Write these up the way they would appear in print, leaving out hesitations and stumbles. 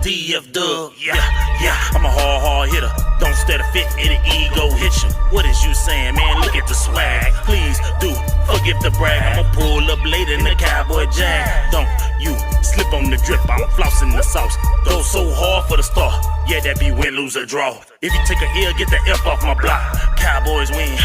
DF Dub, yeah. I'm a hard hitter. Don't stare to fit, it'll ego hit you. What is you saying, man? Look at the swag. Please do forgive the brag. I'ma pull up later in the Cowboy Jag. Don't you slip on the drip, I'm flossing the sauce. Go so hard for the star. Yeah, that be win, lose, or draw. If you take a L, get the F off my block. Cowboys win.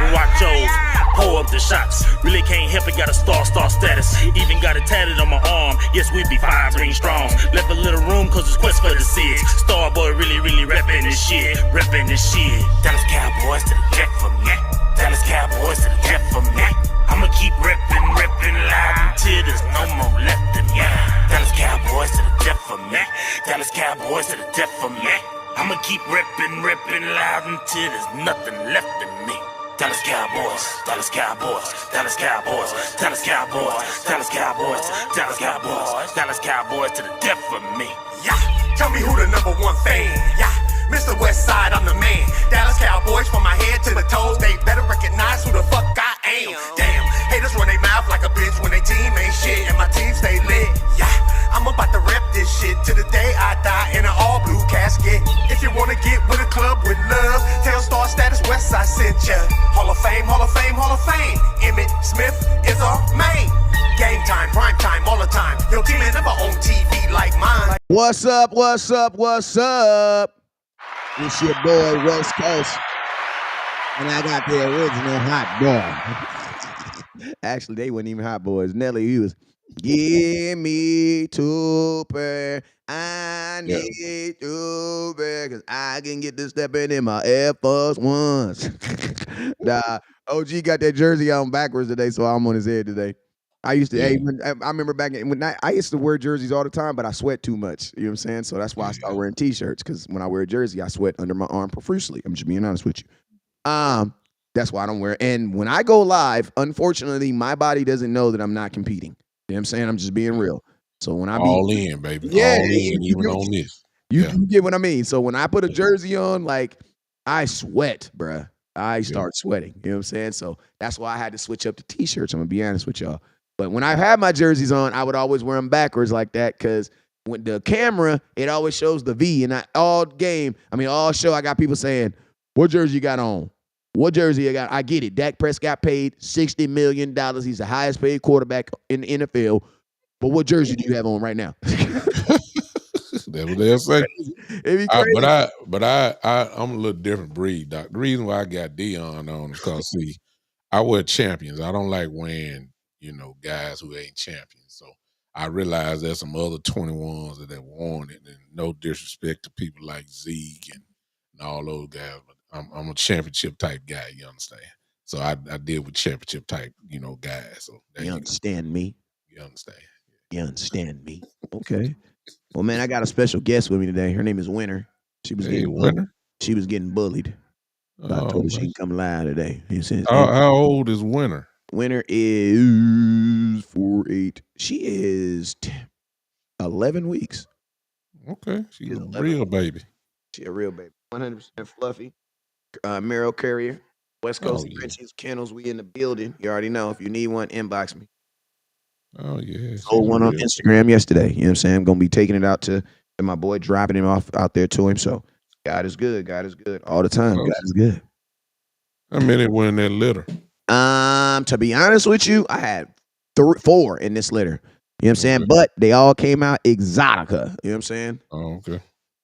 Guachos, pour up the shots. Really can't help it, got a star status. Even got it tatted on my arm. Yes, we be 5 ring strong. Left a little room cause it's quest for the six. Starboy really reppin' this shit. Dallas Cowboys to the jet for me. Dallas Cowboys to the jet for me. I'ma keep reppin' loud until there's no more left in me. Dallas Cowboys to the jet for me. Dallas Cowboys to the jet for me. I'ma keep reppin' loud until there's nothing left in me. Dallas Cowboys, Dallas Cowboys, Dallas Cowboys, Dallas Cowboys, Dallas Cowboys, Dallas Cowboys, Dallas Cowboys to the death for me. Yeah, tell me who the #1 fan. Yeah, Mr. Westside, I'm the man. Dallas Cowboys from my head to the toes. They better recognize who the fuck I am. Damn, haters run their mouth like a bitch when they team ain't shit and my team stay lit. Yeah, I'm about to rep this shit to the day I die in an all blue casket. If you wanna get with a club with love, tell Star Status Westside sent ya. Hall of Fame, Hall of Fame, Hall of Fame. Emmett Smith is our main. Game time, prime time, all the time. Your team ain't never on TV like mine. What's up? It's your boy West Coast, and I got the original hot boy. Actually, they weren't even hot boys. Nelly, he was, give me two pair. I need two pair, because I can get this stepping in my Air Force Ones. Nah, OG got that jersey on backwards today, so I'm on his head today. I used to, I remember back when I used to wear jerseys all the time, but I sweat too much. You know what I'm saying? So that's why I started wearing t-shirts, because when I wear a jersey, I sweat under my arm profusely. I'm just being honest with you. That's why I don't wear it. And when I go live, unfortunately, my body doesn't know that I'm not competing. You know what I'm saying? I'm just being real. So when I all in, baby. Yeah, all in, even on this. You get what I mean? So when I put a jersey on, like, I sweat, bruh. I start sweating. You know what I'm saying? So that's why I had to switch up to t-shirts. I'm going to be honest with y'all. But when I had my jerseys on, I would always wear them backwards like that, because when the camera, it always shows the V. And all show, I got people saying, what jersey you got on? What jersey you got? I get it. Dak Prescott paid $60 million. He's the highest paid quarterback in the NFL. But what jersey do you have on right now? That's what they'll say. But I'm a little different breed, Doc. The reason why I got Dion on is because, see, I wear champions. I don't like wearing, guys who ain't champions. So I realize there's some other 21s that have worn it, and no disrespect to people like Zeke and all those guys, but I'm a championship type guy, you understand? So I deal with championship type, guys. So you understand me? You understand. You understand me? Okay. Well, man, I got a special guest with me today. Her name is Winter. She was getting bullied. So I told her she can come live today. How old is Winter? Winter is 4'8". She is 11 weeks. Okay. She's a real baby. She's a real baby. 100% fluffy. Mail carrier. West Coast Frenchies, Kennels. We in the building. You already know. If you need one, inbox me. Oh, yeah. Sold one on Instagram yesterday. You know what I'm saying? I'm going to be taking it out to my boy, dropping him off out there to him. So God is good. God is good all the time. God is good. How many were in that litter? To be honest with you, I had 4 in this litter. You know what I'm saying? But they all came out exotica. You know what I'm saying? Oh, okay.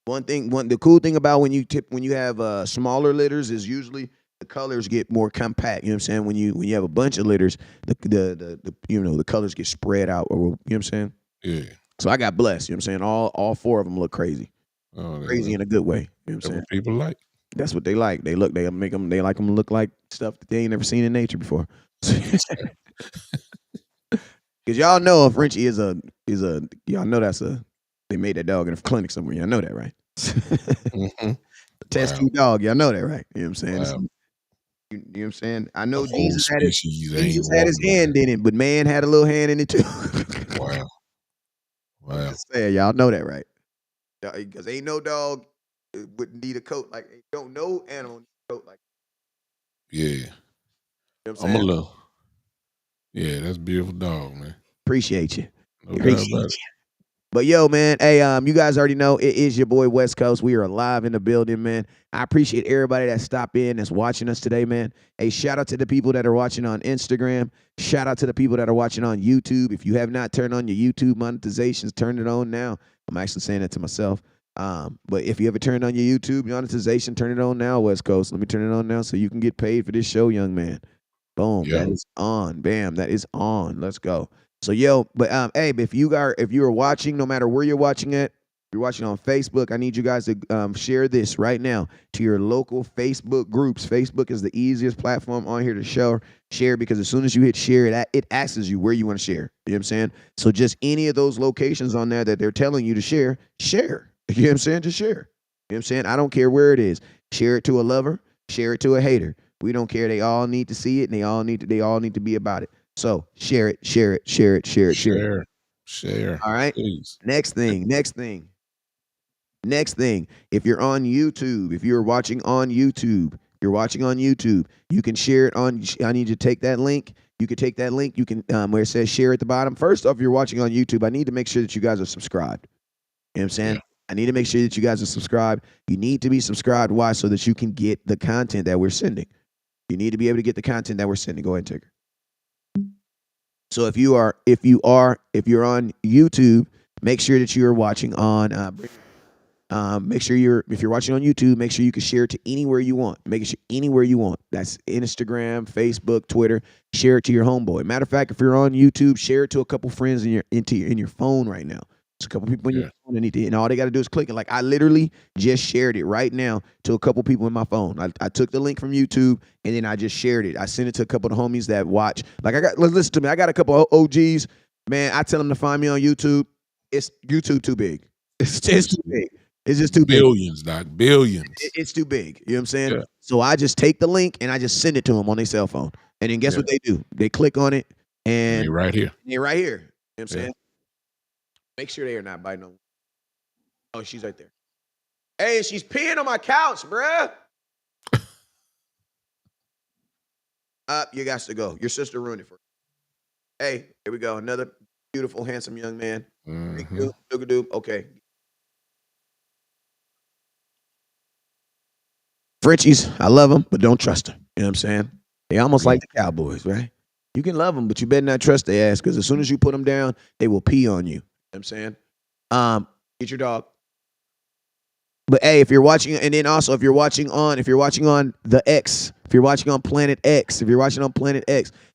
The cool thing about when you have smaller litters is usually the colors get more compact. You know what I'm saying? When you have a bunch of litters, the colors get spread out. Or you know what I'm saying? Yeah. So I got blessed. You know what I'm saying? All 4 of them look crazy. Crazy in a good way. You know what I'm saying? People like. That's what they like. They like them look like stuff that they ain't never seen in nature before. Because y'all know if Frenchie is y'all know they made that dog in a clinic somewhere. Y'all know that, right? Mm-hmm. Test tube dog. Y'all know that, right? You know what I'm saying? Wow. You know what I'm saying? I know Jesus had his hand in it, but man had a little hand in it too. Wow. Y'all know that, right? Because ain't no dog wouldn't need a coat like no animal need a coat like that. Yeah. You know I'm a little. Yeah, that's a beautiful dog, man. Appreciate you. No doubt about it. But yo, man, hey, you guys already know it is your boy West Coast. We are live in the building, man. I appreciate everybody that stopped in, that's watching us today, man. Hey, shout out to the people that are watching on Instagram. Shout out to the people that are watching on YouTube. If you have not turned on your YouTube monetizations, turn it on now. I'm actually saying that to myself. But if you ever turned on your YouTube monetization, turn it on now, West Coast. Let me turn it on now so you can get paid for this show, young man. Boom, Yeah. that is on. Bam, that is on. Let's go. So yo, but hey, but if you are watching, no matter where you're watching it, if you're watching on Facebook, I need you guys to share this right now to your local Facebook groups. Facebook is the easiest platform on here to share because as soon as you hit share, it asks you where you want to share. You know what I'm saying? So just any of those locations on there that they're telling you to share, share. You know what I'm saying? Just share. You know what I'm saying? I don't care where it is. Share it to a lover, share it to a hater. We don't care. They all need to see it and they all need to be about it. So share it, share it, share it, share it, share it. Share. All right. Please. Next thing. If you're on YouTube, if you're watching on YouTube, you can share it on. I need you to take that link. You can take that link. You can where it says share at the bottom. First off, if you're watching on YouTube, I need to make sure that you guys are subscribed. You know what I'm saying? Yeah. I need to make sure that you guys are subscribed. You need to be subscribed. Why? So that you can get the content that we're sending. You need to be able to get the content that we're sending. Go ahead, Tigger. So if you're on YouTube, make sure that you're watching on. If you're watching on YouTube, make sure you can share it to anywhere you want. Make it anywhere you want. That's Instagram, Facebook, Twitter. Share it to your homeboy. Matter of fact, if you're on YouTube, share it to a couple friends in your phone right now. It's a couple people in your phone that need to, and all they got to do is click it. Like I literally just shared it right now to a couple people in my phone. I took the link from YouTube and then I just shared it. I sent it to a couple of the homies that watch. Like listen to me. I got a couple of OGs. Man, I tell them to find me on YouTube. It's YouTube too big. It's too big. It's just too Billions, Doc. Billions. It's too big. You know what I'm saying? Yeah. So I just take the link and I just send it to them on their cell phone. And then guess what they do? They click on it and They're right here. they're right here. You know what I'm saying? Yeah. Make sure they are not biting on. Oh, she's right there. Hey, she's peeing on my couch, bruh. You got to go. Your sister ruined it for you. Hey, here we go. Another beautiful, handsome young man. Mm-hmm. Okay. Frenchies, I love them, but don't trust them. You know what I'm saying? They almost like the Cowboys, right? You can love them, but you better not trust their ass because as soon as you put them down, they will pee on you. You know what I'm saying? Get your dog. But hey, if you're watching, and then also if you're watching on the X, if you're watching on Planet X,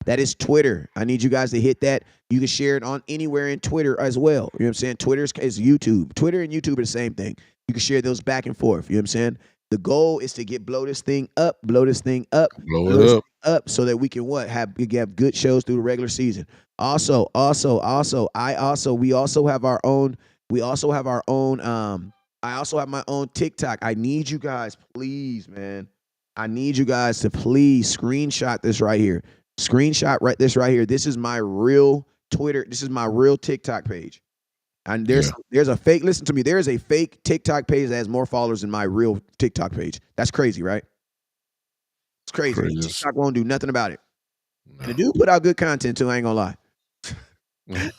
that is Twitter. I need you guys to hit that. You can share it on anywhere in Twitter as well. You know what I'm saying? Twitter is YouTube. Twitter and YouTube are the same thing. You can share those back and forth. You know what I'm saying? The goal is to blow this thing up, Blow it up. so that we can have good shows through the regular season. Also, we also have our own. I also have my own TikTok. I need you guys, please, man. I need you guys to please screenshot this right here. This right here. This is my real Twitter. This is my real TikTok page. And there's a fake. Listen to me. There is a fake TikTok page that has more followers than my real TikTok page. That's crazy, right? It's crazy. TikTok won't do nothing about it. No. And the dude put out good content too. I ain't gonna lie.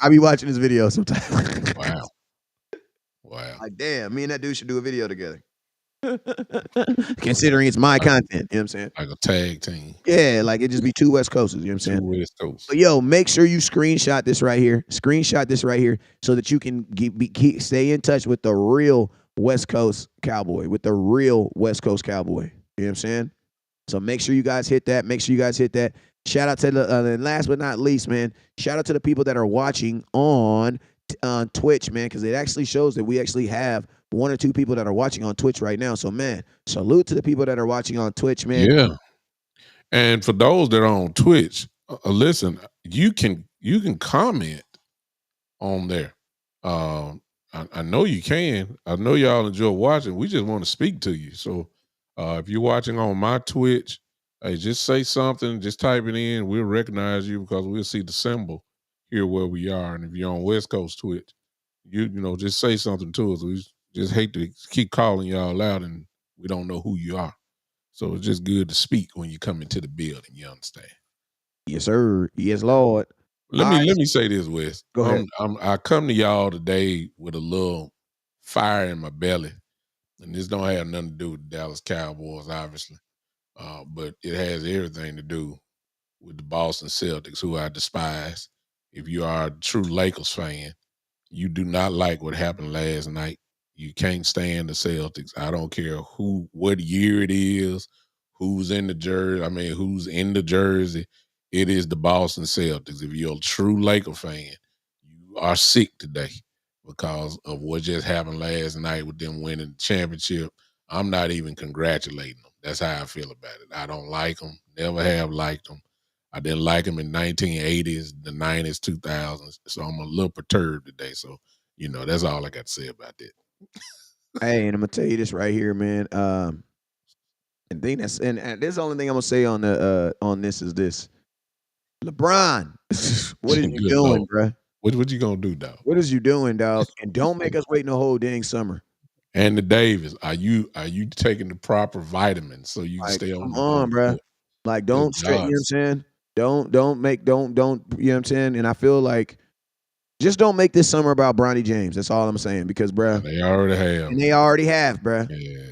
I be watching this video sometimes. Wow. Like, damn, me and that dude should do a video together. Considering it's my content, you know what I'm saying? Like a tag team. Yeah, like it just be two West Coasters, you know what I'm saying? Two West Coasts. But yo, make sure you screenshot this right here. So that you can stay in touch with the real West Coast Cowboy, You know what I'm saying? So make sure you guys hit that. Shout out to and last but not least, man, shout out to the people that are watching on Twitch, man, because it actually shows that we actually have one or two people that are watching on Twitch right now. So, man, salute to the people that are watching on Twitch, man. Yeah. And for those that are on Twitch, listen, you can comment on there. I know you can. I know y'all enjoy watching. We just want to speak to you. So if you're watching on my Twitch, hey, just say something. Just type it in. We'll recognize you because we'll see the symbol here where we are. And if you're on West Coast Twitch, you know, just say something to us. We just hate to keep calling y'all out and we don't know who you are. So it's just good to speak when you come into the building. You understand? Yes, sir. Yes, Lord. Let All me right, let me say this, Wes. go ahead. I come to y'all today with a little fire in my belly, and this don't have nothing to do with the Dallas Cowboys, obviously, but it has everything to do with the Boston Celtics, who I despise. If you are a true Lakers fan, you do not like what happened last night. You can't stand the Celtics. I don't care what year it is, who's in the jersey. I mean, who's in the jersey. It is the Boston Celtics. If you're a true Laker fan, you are sick today because of what just happened last night with them winning the championship. I'm not even congratulating them. That's how I feel about it. I don't like them. Never have liked them. I didn't like them in 1980s, the 90s, 2000s. So I'm a little perturbed today. So, that's all I got to say about that. Hey, and I'm gonna tell you this right here, man. And thing that's and this is the only thing I'm gonna say on this is this. LeBron, what is you Good doing, Lord. bruh? What you gonna do, dog? What is you doing, dog? And don't make us wait no whole dang summer. And the Davis, are you taking the proper vitamins so you can Like, stay come on on, the bruh. court? Like, Good don't straight. You God. know what I'm saying? Don't. You know what I'm saying? And I feel like just don't make this summer about Bronny James. That's all I'm saying. Because, bruh, They already have. and they already have, bruh. Yeah,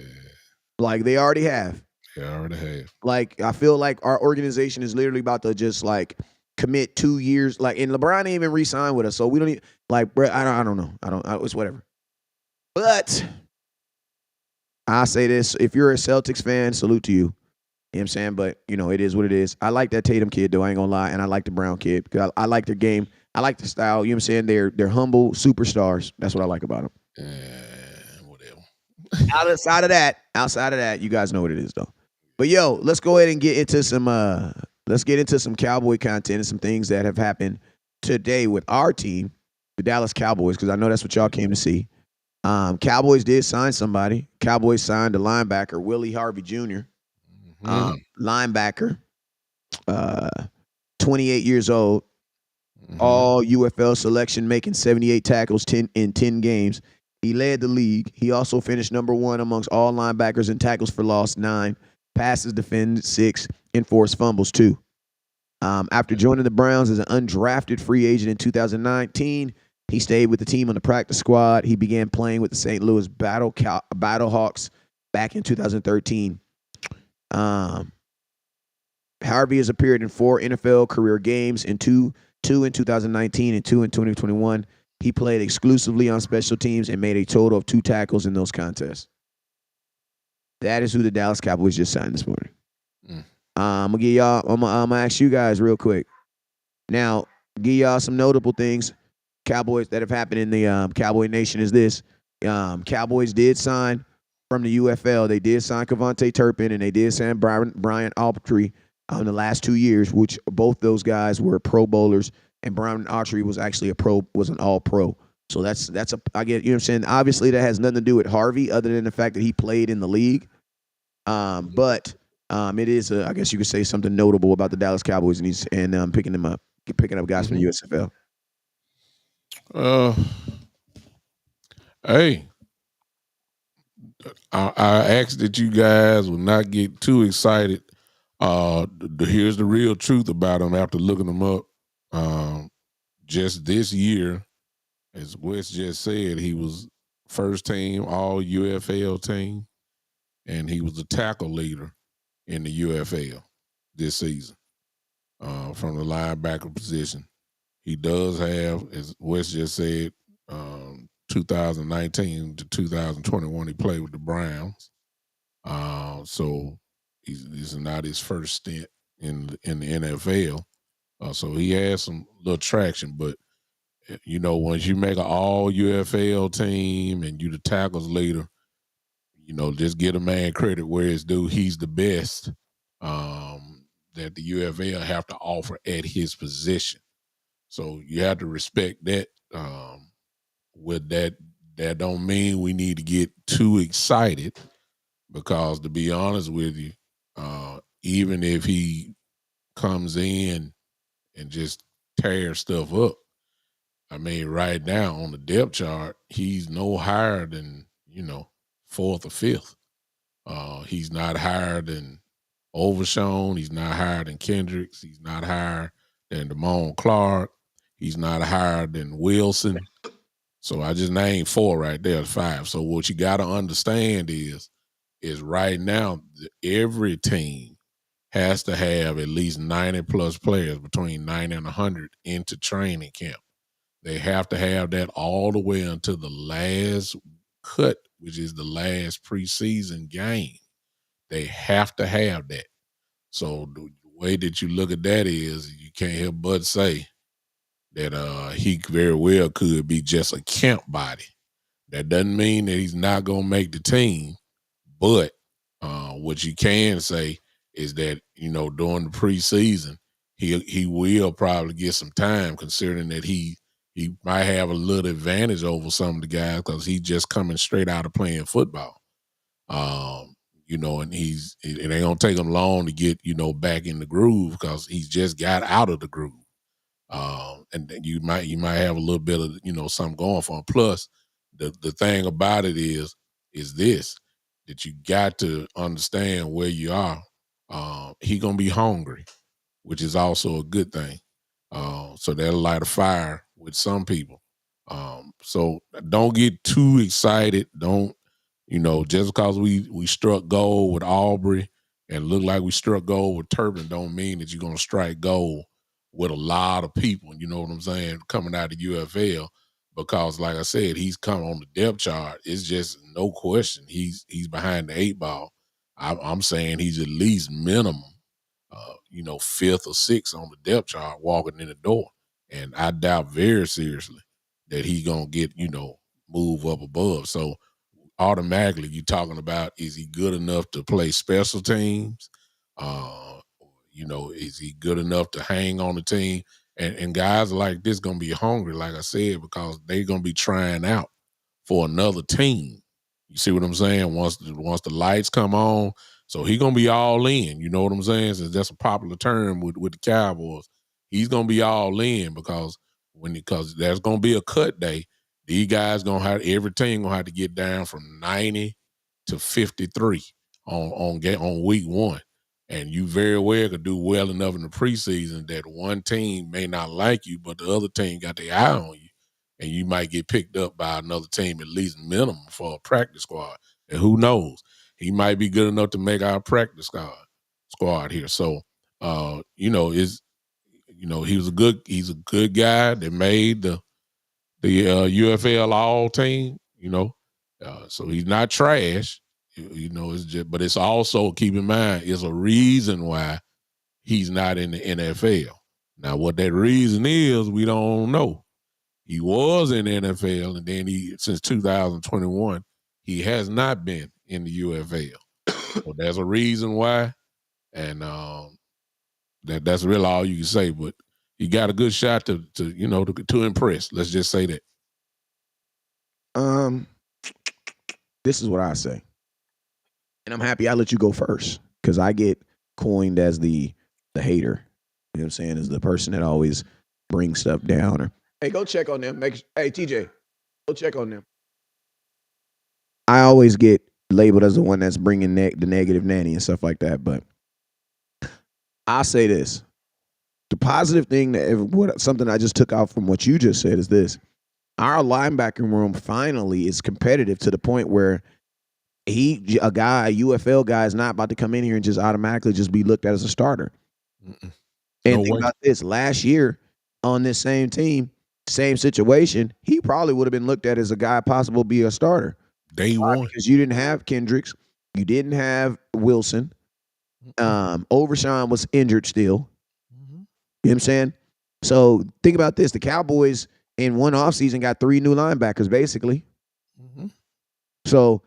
Like they already have. they already have. Like I feel like our organization is literally about to just like commit 2 years. Like, and LeBron ain't even re-signed with us, so we don't even like, bro. I don't know. It's whatever. But I say this: if you're a Celtics fan, salute to you. You know what I'm saying? But it is what it is. I like that Tatum kid though. I ain't gonna lie, and I like the Brown kid because I like their game. I like the style. You know what I'm saying? They're humble superstars. That's what I like about them. Whatever. Outside of that, you guys know what it is though. But yo, let's go ahead and get into some Cowboy content and some things that have happened today with our team, the Dallas Cowboys, because I know that's what y'all came to see. Cowboys did sign somebody. Cowboys signed a linebacker, Willie Harvey Jr. Linebacker, 28 years old, all UFL selection, making 78 tackles in 10 games. He led the league. He also finished number 1 amongst all linebackers in tackles for loss, 9, passes defended, 6, and forced fumbles, 2. After joining the Browns as an undrafted free agent in 2019, he stayed with the team on the practice squad. He began playing with the St. Louis Battlehawks back in 2013. Harvey has appeared in 4 NFL career games, in two in 2019 and 2 in 2021. He played exclusively on special teams and made a total of 2 tackles in those contests. That is who the Dallas Cowboys just signed this morning. I'm gonna ask you guys real quick. Now, give y'all some notable things, Cowboys, that have happened in the Cowboy Nation is this. Cowboys did sign from the UFL. They did sign Kevontae Turpin, and they did sign Brian Aubry in the last 2 years, which both those guys were Pro Bowlers, and Brian Aubry was actually an All-Pro. So I get, you know what I'm saying? Obviously, that has nothing to do with Harvey, other than the fact that he played in the league. But it is, I guess you could say, something notable about the Dallas Cowboys and picking up guys from the USFL. Hey, I asked that you guys would not get too excited. Here's the real truth about them after looking them up. Just this year, as Wes just said, he was first team all UFL team, and he was the tackle leader in the UFL this season from the linebacker position. He does have, as Wes just said, 2019 to 2021, he played with the Browns. So this is not his first stint in the NFL. So he has some little traction, but once you make an all UFL team and you the tackles leader, just get a man credit where it's due. He's the best that the UFL have to offer at his position. So you have to respect that. With that don't mean we need to get too excited, because to be honest with you, even if he comes in and just tears stuff up, I mean, right now on the depth chart, he's no higher than 4th or 5th. He's not higher than Overshown. He's not higher than Kendricks. He's not higher than Damone Clark. He's not higher than Wilson. So I just named 4 right there, 5. So what you got to understand is right now every team has to have at least 90 plus players between 90 and 100 into training camp. They have to have that all the way until the last cut, which is the last preseason game. They have to have that. So the way that you look at that is you can't help but say that he very well could be just a camp body. That doesn't mean that he's not gonna make the team, but what you can say is that during the preseason he will probably get some time, considering that he might have a little advantage over some of the guys because he's just coming straight out of playing football. And it ain't gonna take him long to get back in the groove because he's just got out of the groove. And then you might have a little bit of something going for him. Plus, the thing about it is this, that you got to understand where you are. He gonna be hungry, which is also a good thing. So that'll light a fire with some people. So don't get too excited. Don't just because we struck gold with Aubrey and look like we struck gold with Turpin, don't mean that you're gonna strike gold with a lot of people. You know what I'm saying? Coming out of UFL, because like I said, he's come on the depth chart. It's just no question he's behind the 8 ball. I'm saying he's at least minimum, 5th or 6th on the depth chart walking in the door, and I doubt very seriously that he's gonna get move up above. So automatically you're talking about, is he good enough to play special teams? Is he good enough to hang on the team? And guys like this gonna be hungry, like I said, because they're gonna be trying out for another team. You see what I'm saying? Once the lights come on, so he gonna be all in. You know what I'm saying? Since that's a popular term with the Cowboys, he's gonna be all in because there's gonna be a cut day. These guys every team gonna have to get down from 90 to 53 on week 1. And you very well could do well enough in the preseason that one team may not like you, but the other team got their eye on you. And you might get picked up by another team, at least minimum, for a practice squad. And who knows? He might be good enough to make our practice squad here. So he's a good guy that made the UFL all team, so he's not trash, it's just, but it's also, keep in mind, it's a reason why he's not in the NFL. Now, what that reason is, we don't know. He was in the NFL, and then since 2021, he has not been in the UFL. So there's a reason why, and that's really all you can say. But he got a good shot to impress. Let's just say that. This is what I say, and I'm happy I let you go first because I get coined as the hater. You know what I'm saying? As the person that always brings stuff down. Or hey, go check on them. Hey, TJ, go check on them. I always get labeled as the one that's bringing the negative nanny and stuff like that. But I'll say this: the positive thing something I just took out from what you just said is this. Our linebacking room finally is competitive to the point where a UFL guy is not about to come in here and just automatically just be looked at as a starter. Mm-mm. And think about this. Last year on this same team, same situation, he probably would have been looked at as a guy possible be a starter. Day one. Because you didn't have Kendricks. You didn't have Wilson. Overshawn was injured still. You know what I'm saying? So think about this. The Cowboys in one offseason got 3 new linebackers, basically. So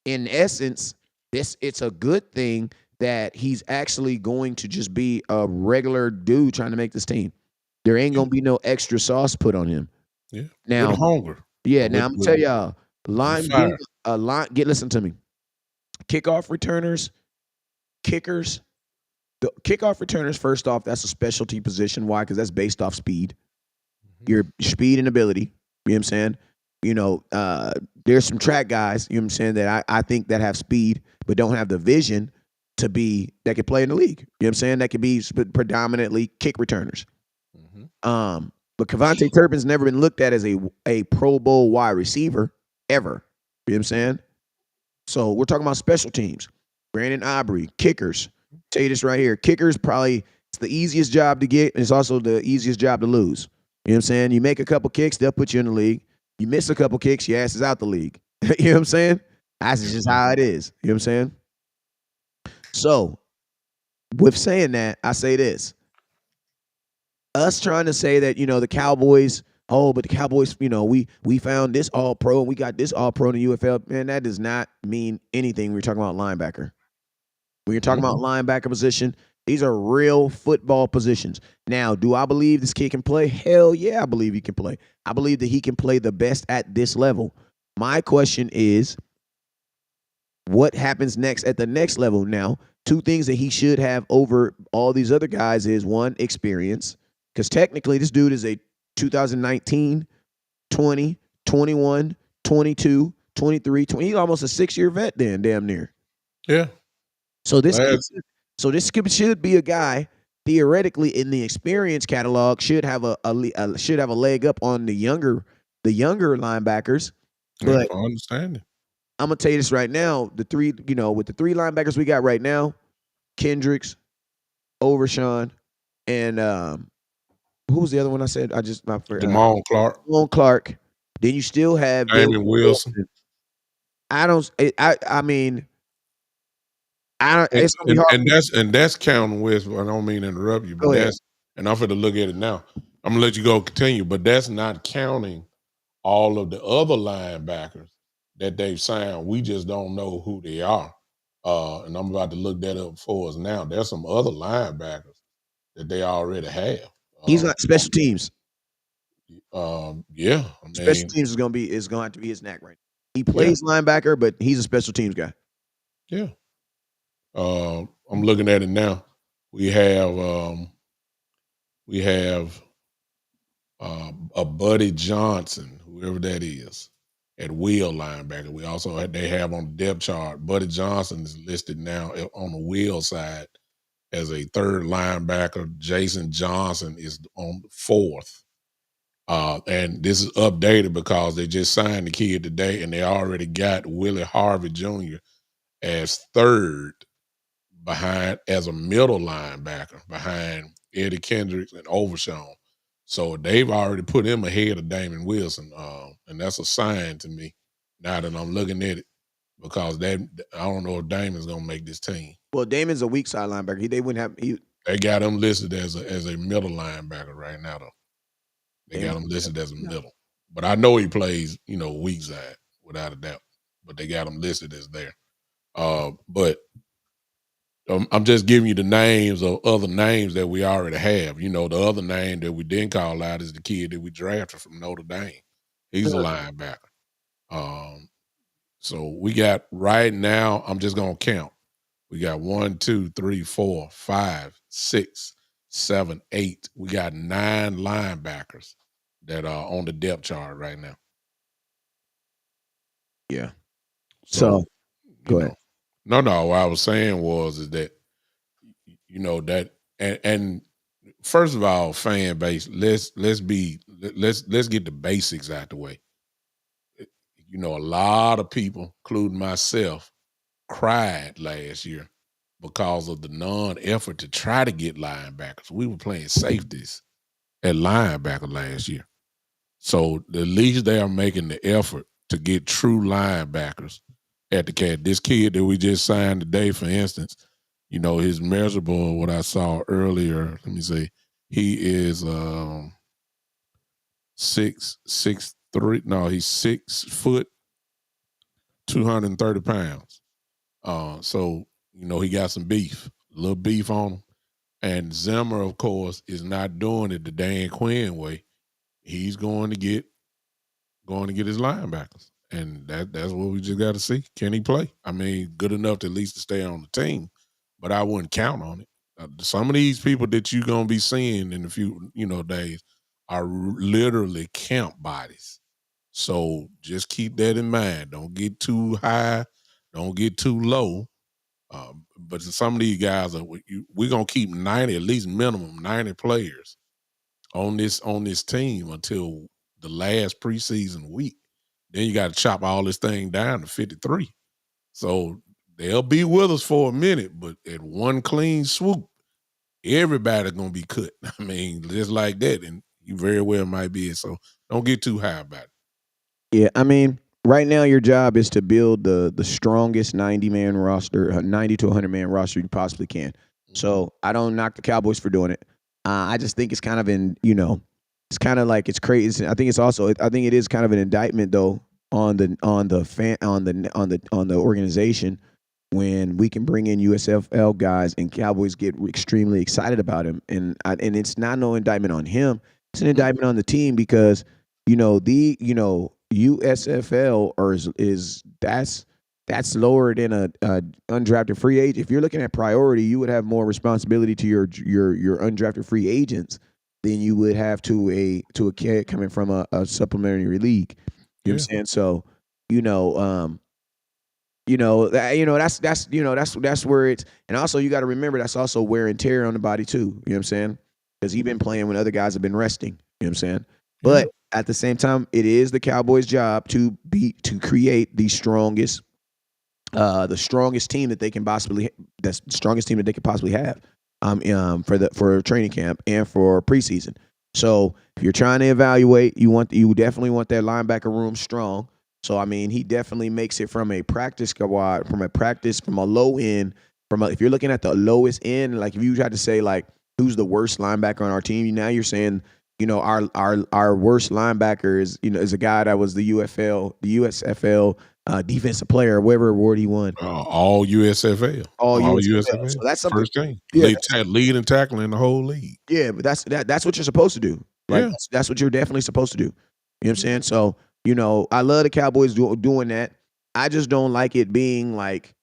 in essence, it's a good thing that he's actually going to just be a regular dude trying to make this team. There ain't going to be no extra sauce put on him. Yeah. Now, with hunger. Yeah, now I'm going to tell y'all, listen to me. Kickoff returners, kickers. The kickoff returners, first off, that's a specialty position. Why? Because that's based off speed. Your speed and ability. You know what I'm saying? There's some track guys, you know what I'm saying, that I think that have speed but don't have the vision that could play in the league. You know what I'm saying? That could be predominantly kick returners. But Kevontae Turpin's never been looked at as a Pro Bowl wide receiver ever. You know what I'm saying? So we're talking about special teams. Brandon Aubrey, kickers. Tell you this right here. Kickers probably it's the easiest job to get, and it's also the easiest job to lose. You know what I'm saying? You make a couple kicks, they'll put you in the league. You miss a couple kicks, your ass is out the league. You know what I'm saying? That's just how it is. You know what I'm saying? So, with saying that, I say this. Us trying to say that, the Cowboys, but the Cowboys, we found this all pro and we got this all pro in the UFL. Man, that does not mean anything when you're talking about linebacker. When you're talking about linebacker position, these are real football positions. Now, do I believe this kid can play? Hell yeah, I believe he can play. I believe that he can play the best at this level. My question is, what happens next at the next level? Now, two things that he should have over all these other guys is, one, experience. Because technically, this dude is a 2019, 20, 21, 22, 23, 20. He's almost a 6-year vet then, damn near. Yeah. So this should be a guy theoretically in the experience catalog should have a leg up on the younger linebackers. But I understand it. I'm gonna tell you this right now: with the three linebackers we got right now, Kendricks, Overshawn, and who was the other one I said? I just not forgot. Damone Clark. Damone Clark. Then you still have Damon Wilson. I mean. It's gonna be hard. And that's counting with. I don't mean to interrupt you, but and I'm going to look at it now. I'm gonna let you go continue, but that's not counting all of the other linebackers that they've signed. We just don't know who they are. And I'm about to look that up for us now. There's some other linebackers that they already have. He's not special teams. Yeah, special teams is going to have to be his knack right now. He plays linebacker, but he's a special teams guy. Yeah. I'm looking at it now. We have a Buddy Johnson, whoever that is, at wheel linebacker. We also they have on the depth chart. Buddy Johnson is listed now on the wheel side as a third linebacker. Jason Johnson is on the fourth. And this is updated because they just signed the kid today, and they already got Willie Harvey Jr. as third behind as a middle linebacker behind Eddie Kendricks and Overshawn. So they've already put him ahead of Damon Wilson. And that's a sign to me now that I'm looking at it, because I don't know if Damon's gonna make this team. Well, Damon's a weak side linebacker. They wouldn't have they got him listed as a middle linebacker right now though. They got him listed as a middle. But I know he plays, weak side, without a doubt. But they got him listed as there. But I'm just giving you the names of other names that we already have. The other name that we didn't call out is the kid that we drafted from Notre Dame. He's a linebacker. So we got right now, I'm just going to count. We got 1, 2, 3, 4, 5, 6, 7, 8. We got 9 linebackers that are on the depth chart right now. Yeah. So go ahead. No, what I was saying is that, that, and first of all, fan base, let's get the basics out the way. A lot of people, including myself, cried last year because of the non-effort to try to get linebackers. We were playing safeties at linebacker last year. So at least they are making the effort to get true linebackers at the cat. This kid that we just signed today, for instance, his measurable, what I saw earlier, let me see, he is 6'3". No, he's 6 foot, 230 pounds. So, he got some beef, a little beef on him. And Zimmer, of course, is not doing it the Dan Quinn way. He's going to get his linebackers. And that's what we just got to see. Can he play? I mean, good enough to at least to stay on the team, but I wouldn't count on it. Some of these people that you're going to be seeing in a few, days are literally camp bodies. So just keep that in mind. Don't get too high. Don't get too low. But some of these guys, we're going to keep 90, at least minimum 90 players on this team until the last preseason week. Then you got to chop all this thing down to 53. So they'll be with us for a minute, but at one clean swoop, everybody's gonna be cut. I mean, just like that, and you very well might be it. So don't get too high about it. Yeah, I mean, right now your job is to build the strongest 90-man roster, 90 to 100-man roster you possibly can. So I don't knock the Cowboys for doing it. I just think it's kind of it's kind of like it's crazy. I think I think it is kind of an indictment though on the fan on the organization when we can bring in USFL guys and Cowboys get extremely excited about him, and it's not no indictment on him. It's an indictment on the team because USFL or is that's lower than a undrafted free agent. If you're looking at priority, you would have more responsibility to your undrafted free agents than you would have to a kid coming from a supplementary league. You know what I'm saying? So, that's where it's, and also you got to remember that's also wear and tear on the body too. You know what I'm saying? Because he's been playing when other guys have been resting. You know what I'm saying? But at the same time, it is the Cowboys' job to create the strongest team that they can possibly have for training camp and for preseason. So if you're trying to evaluate, you definitely want that linebacker room strong. So I mean, he definitely makes it from a practice squad, from a low end, if you're looking at the lowest end, like if you tried to say like who's the worst linebacker on our team, now you're saying, our worst linebacker is a guy that was the USFL defensive player, whatever award he won. All USFL. All USFL. So that's something. First team. Yeah, lead and tackling in the whole league. Yeah, but that's what you're supposed to do. Like that's what you're definitely supposed to do. You know what I'm saying? So, I love the Cowboys doing that. I just don't like it being like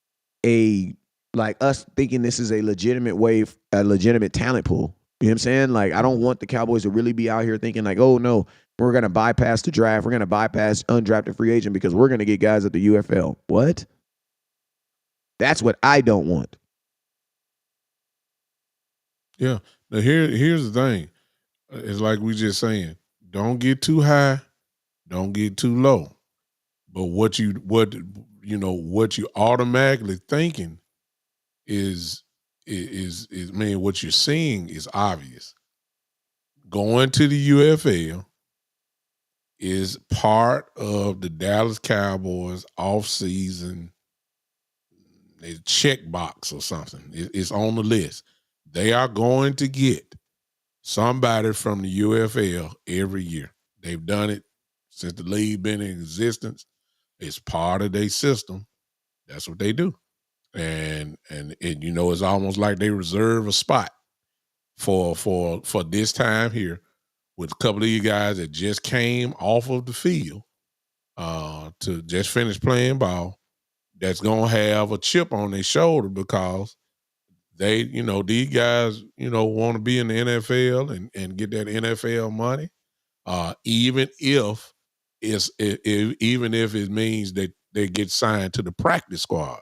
us thinking this is a legitimate talent pool. You know what I'm saying? Like, I don't want the Cowboys to really be out here thinking like, oh no, we're gonna bypass the draft, we're gonna bypass undrafted free agent because we're gonna get guys at the UFL. What? That's what I don't want. Yeah. Now here's the thing. It's like we just saying, don't get too high, don't get too low. But what you automatically thinking is man, what you're seeing is obvious. Going to the UFL is part of the Dallas Cowboys off-season checkbox or something. It's on the list. They are going to get somebody from the UFL every year. They've done it since the league been in existence. It's part of their system. That's what they do. And it's almost like they reserve a spot for this time here with a couple of you guys that just came off of the field to just finish playing ball. That's gonna have a chip on their shoulder because they, these guys, want to be in the NFL and get that NFL money. Even if it means that they get signed to the practice squad.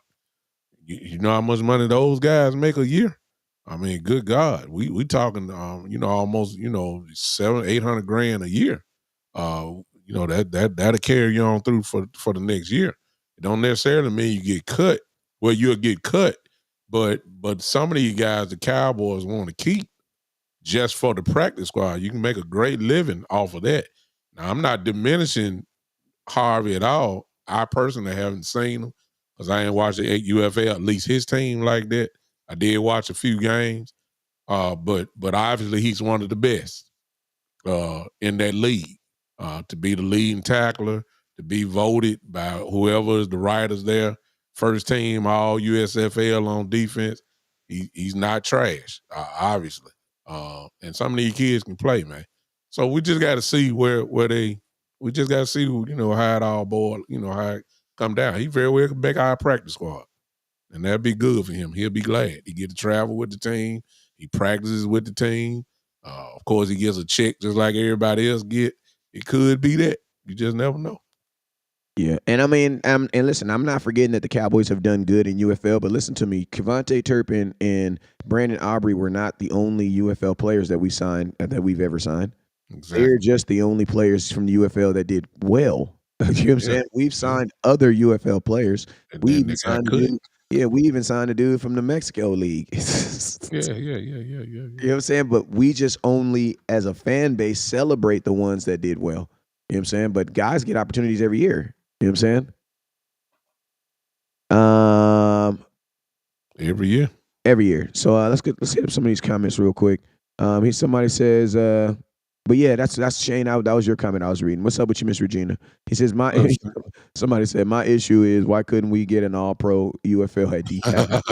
You know how much money those guys make a year? I mean, good God, we talking, almost, $700-800 a year. That'll carry you on through for the next year. It don't necessarily mean you get cut. Well, you'll get cut, but some of these guys, the Cowboys want to keep just for the practice squad. You can make a great living off of that. Now, I'm not diminishing Harvey at all. I personally haven't seen him because I ain't watched the UFL, at least his team like that. I did watch a few games, but obviously he's one of the best in that league. To be the leading tackler, to be voted by whoever is the writers there, first team All USFL on defense. He's not trash, obviously. And some of these kids can play, man. So we just got to see where they. We just got to see how it all boil. How it come down. He very well can make our practice squad, and that'd be good for him. He'll be glad. He get to travel with the team. He practices with the team. Of course, he gets a check just like everybody else get. It could be that. You just never know. Yeah, and I mean, and listen, I'm not forgetting that the Cowboys have done good in UFL, but listen to me, Kevontae Turpin and Brandon Aubrey were not the only UFL players that we signed that we've ever signed. They're Exactly. just the only players from the UFL that did well. You know what I'm Yeah. saying? We've Yeah. signed other UFL players. And We then even they got signed a cut. dude. Yeah, we even signed a dude from the Mexico League. Yeah. Yeah. Yeah. Yeah. Yeah. You Yeah. know what I'm saying? But we just only, as a fan base, celebrate the ones that did well. You know what I'm saying? But guys get opportunities every year. You know what I'm saying? Every year. Every year. So let's hit up some of these comments real quick. Somebody says, but yeah, that's Shane. That was your comment I was reading. What's up with you, Miss Regina? He says somebody said my issue is why couldn't we get an All Pro UFL at D tackle?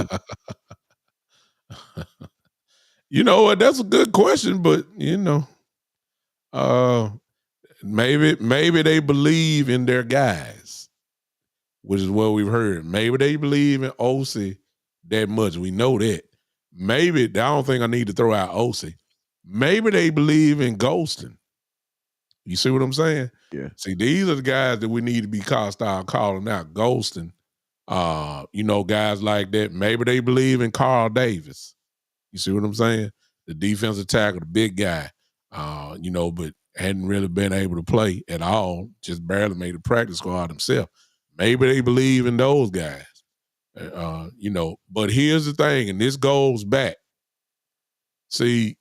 You know what? That's a good question, but uh, maybe they believe in their guys, which is what we've heard. Maybe they believe in OC that much. We know that. Maybe I don't think I need to throw out OC. Maybe they believe in Golston. You see what I'm saying? Yeah. See, these are the guys that we need to be start calling out. Golston, guys like that. Maybe they believe in Carl Davis. You see what I'm saying? The defensive tackle, the big guy, but hadn't really been able to play at all, just barely made the practice squad himself. Maybe they believe in those guys, but here's the thing, and this goes back. See,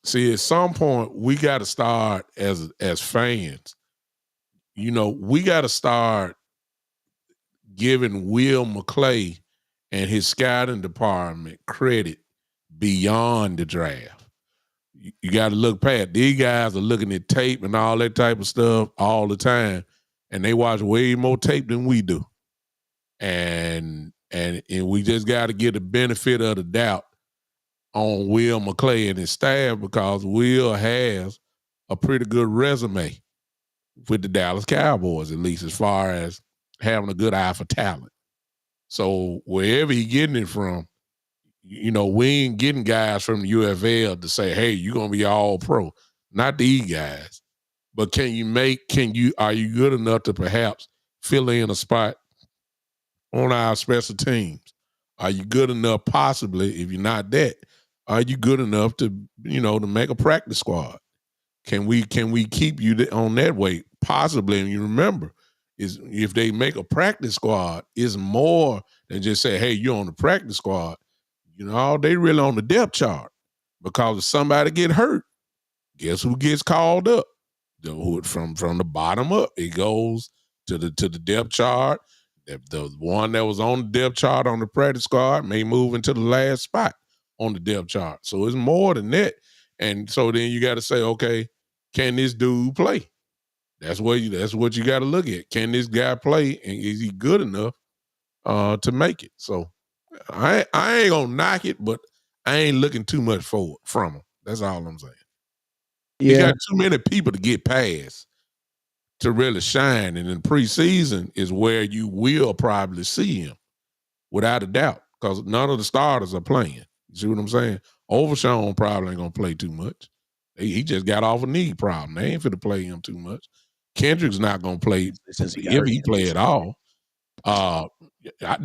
at some point, we got to start as fans, we got to start giving Will McClay and his scouting department credit beyond the draft. You got to look past. These guys are looking at tape and all that type of stuff all the time, and they watch way more tape than we do. And we just got to get the benefit of the doubt on Will McClay and his staff because Will has a pretty good resume with the Dallas Cowboys, at least as far as having a good eye for talent. So wherever he getting it from, we ain't getting guys from the UFL to say, hey, you're gonna be all pro. Not these guys. But are you good enough to perhaps fill in a spot on our special teams? Are you good enough, possibly, if you're not that, are you good enough to make a practice squad? Can we keep you on that way? Possibly, and you remember, is if they make a practice squad, it's more than just say, hey, you're on the practice squad. They really on the depth chart because if somebody get hurt, guess who gets called up? From the bottom up, it goes to the depth chart. The one that was on the depth chart on the practice squad may move into the last spot on the depth chart. So it's more than that. And so then you got to say, okay, can this dude play? That's what you got to look at. Can this guy play, and is he good enough to make it? So I ain't gonna knock it, but I ain't looking too much forward from him. That's all I'm saying. He Yeah. got too many people to get past to really shine, and in preseason is where you will probably see him, without a doubt, because none of the starters are playing. You see what I'm saying? Overshawn probably ain't gonna play too much. He just got off a knee problem. They ain't finna play him too much. Kendrick's not gonna play Since he got if hurt. he play at all. I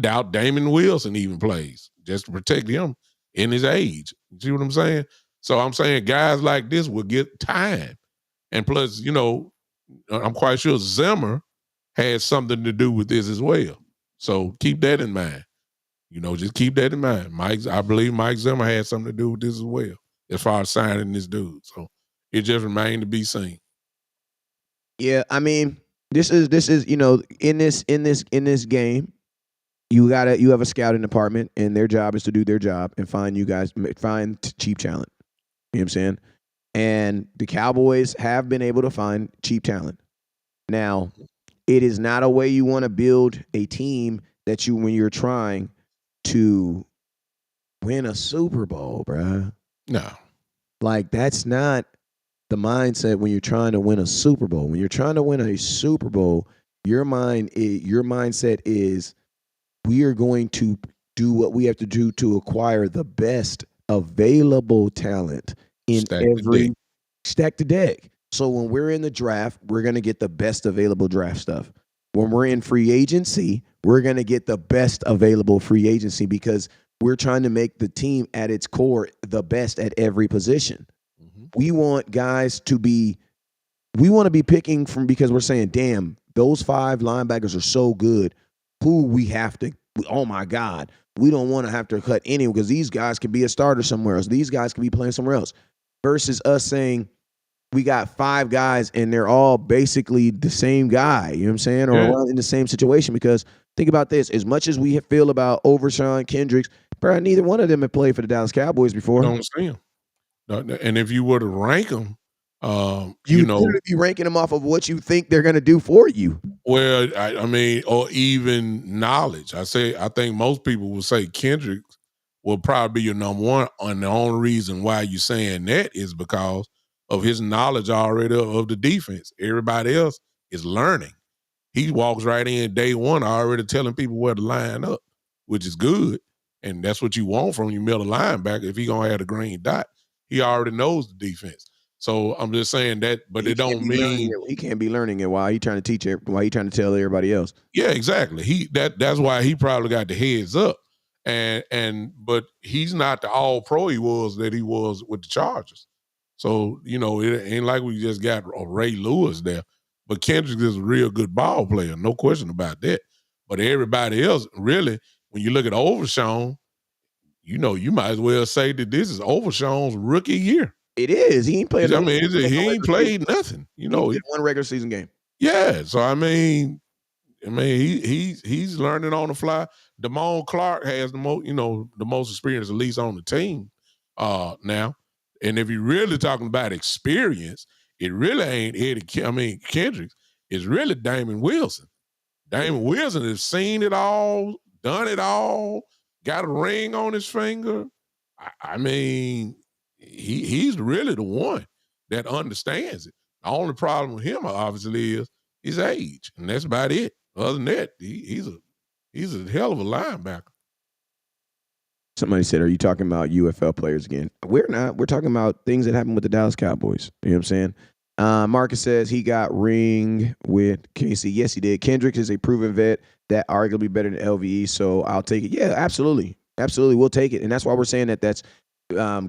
doubt Damon Wilson even plays just to protect him in his age. You see what I'm saying? So I'm saying guys like this will get time. And plus, I'm quite sure Zimmer has something to do with this as well. So keep that in mind. Just keep that in mind. I believe Mike Zimmer had something to do with this as well, as far as signing this dude. So it just remained to be seen. Yeah, I mean, this is in this game, you have a scouting department, and their job is to do their job and find cheap talent. You know what I'm saying? And the Cowboys have been able to find cheap talent. Now, it is not a way you want to build a team when you're trying to win a Super Bowl, bruh. No. Like, that's not the mindset when you're trying to win a Super Bowl. When you're trying to win a Super Bowl, your mindset is, we are going to do what we have to do to acquire the best available talent in stack the deck. So when we're in the draft, we're going to get the best available draft stuff. when we're in free agency, we're going to get the best available free agency because we're trying to make the team at its core the best at every position. Mhm. We want guys to be, we want to be picking from because we're saying, damn, those 5 linebackers are so good. Who we have to, oh my God, we don't want to have to cut any because these guys could be a starter somewhere else. These guys could be playing somewhere else. Versus us saying, we got 5 guys and they're all basically the same guy, you know what I'm saying? Or Yeah. in the same situation because think about this, as much as we feel about Overshawn, Kendricks, probably neither one of them have played for the Dallas Cowboys You before. don't see him. And if you were to rank them, You would literally be ranking them off of what you think they're going to do for you. well, I mean, or even knowledge. I think most people will say Kendrick will probably be your number one. And the only reason why you're saying that is because of his knowledge already of the defense. Everybody else is learning. He walks right in day one, already telling people where to line up, which is good. And that's what you want from your middle linebacker. If he gonna have the green dot, he already knows the defense. So I'm just saying that, but it don't mean He can't be learning it while he trying to teach it, while he trying to tell everybody else. yeah, exactly. That's why he probably got the heads up. But he's not the all pro he was that he was with the Chargers. So, it ain't like we just got a Ray Lewis there. But Kendrick is a real good ball player, no question about that. But everybody else, really, when you look at Overshawn, you might as well say that this is Overshawn's rookie year. It is. He ain't played. I mean, he ain't played nothing. He played one regular season game. Yeah. So I mean, he's learning on the fly. Damone Clark has the most experience, at least on the team now. And if you're really talking about experience, it really ain't Kendricks. It's really Damon Wilson. Damon Wilson has seen it all, done it all, got a ring on his finger. I mean, he's really the one that understands it. The only problem with him, obviously, is his age, and that's about it. Other than that, he's a hell of a linebacker. Somebody said, "Are you talking about UFL players again?" We're not. We're talking about things that happened with the Dallas Cowboys. You know what I'm saying? Marcus says he got ring with Casey. Yes, he did. Kendricks is a proven vet that arguably better than LVE, so I'll take it. Yeah, absolutely, absolutely, we'll take it, and that's why we're saying that. That's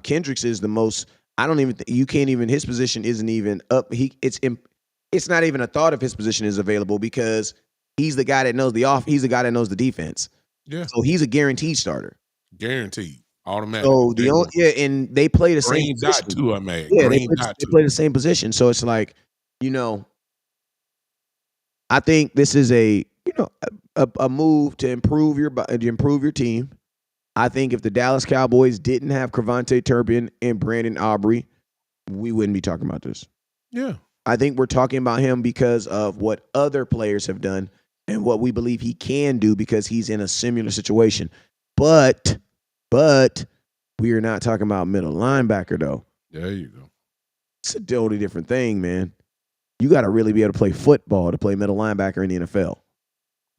Kendricks is the most. I don't even. You can't even. His position isn't even up. It's not even a thought of his position is available because he's the guy that knows the off. He's the guy that knows the defense. Yeah. So he's a guaranteed starter. Guaranteed. Automatic. So and they play the same green position. dot too, I mean. Yeah, Green they dot too. play the same position. So it's like, I think this is a move to improve your team. I think if the Dallas Cowboys didn't have Cravante Turpin and Brandon Aubrey, we wouldn't be talking about this. Yeah. I think we're talking about him because of what other players have done and what we believe he can do because he's in a similar situation. But we are not talking about middle linebacker, though. There you go. It's a totally different thing, man. You got to really be able to play football to play middle linebacker in the NFL.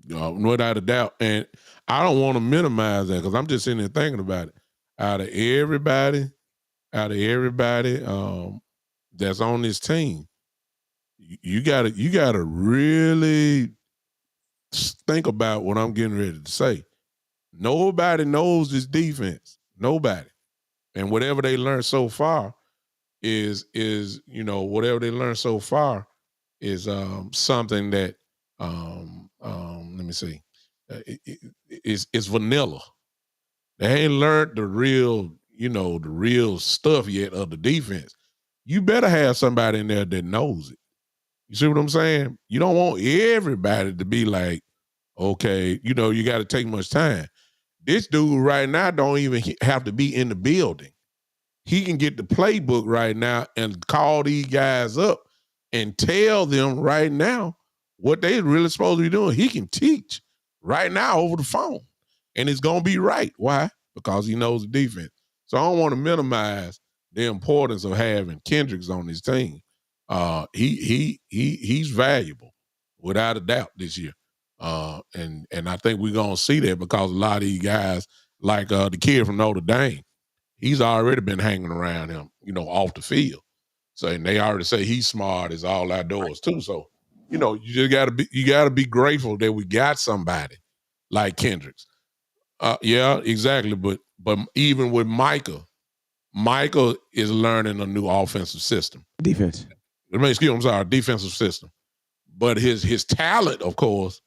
Without a doubt. And I don't want to minimize that because I'm just sitting there thinking about it. Out of everybody that's on this team, you gotta really think about what I'm getting ready to say. Nobody knows this defense. Nobody. And whatever they learned so far is whatever they learned so far is something that let me see. It's vanilla. They ain't learned the real stuff yet of the defense. You better have somebody in there that knows it. You see what I'm saying? You don't want everybody to be like, okay, you got to take much time. This dude right now don't even have to be in the building. He can get the playbook right now and call these guys up and tell them right now what they really supposed to be doing. He can teach right now over the phone, and it's going to be right. Why? Because he knows the defense. So I don't want to minimize the importance of having Kendricks on his team. He's valuable without a doubt this year. And I think we're going to see that because a lot of these guys, like the kid from Notre Dame, he's already been hanging around him, off the field. So, and they already say he's smart as all outdoors too. So you just gotta be grateful that we got somebody like Kendricks. Yeah, exactly. But even with Micah is learning a new offensive system. Defense. Defensive system. But his talent, of course,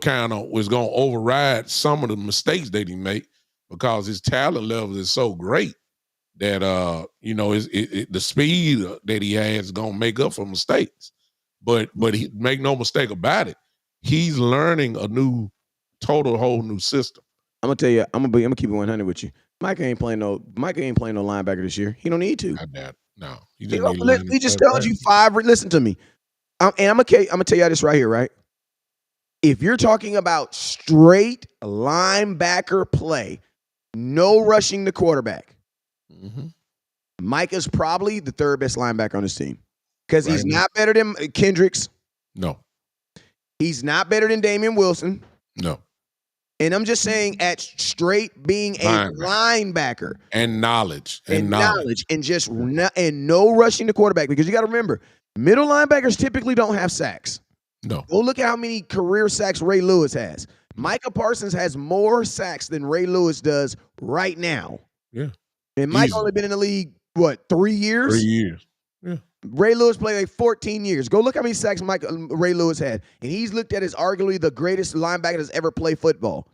kind of was going to override some of the mistakes that he made because his talent level is so great that the speed that he has is going to make up for mistakes. But he make no mistake about it, he's learning a whole new system. I'm gonna tell you, I'm gonna keep it 100 with you. Micah ain't playing no linebacker this year. He don't need to. I doubt it. No, he just need to learn. We just told you 5. Listen to me. I'm gonna tell you this right here, right? If you're talking about straight linebacker play, no rushing the quarterback, Micah's probably the 3rd best linebacker on this team because he's not better than Kendricks. No, he's not better than Damian Wilson. No. And I'm just saying, at straight being a linebacker and knowledge and just no rushing the quarterback, because you got to remember, middle linebackers typically don't have sacks. No. Go look at how many career sacks Ray Lewis has. Micah Parsons has more sacks than Ray Lewis does right now. Yeah. And Mike only been in the league, what, 3 years? 3 years. Yeah. Ray Lewis played like 14 years. Go look how many sacks Ray Lewis had. And he's looked at as arguably the greatest linebacker that's ever played football.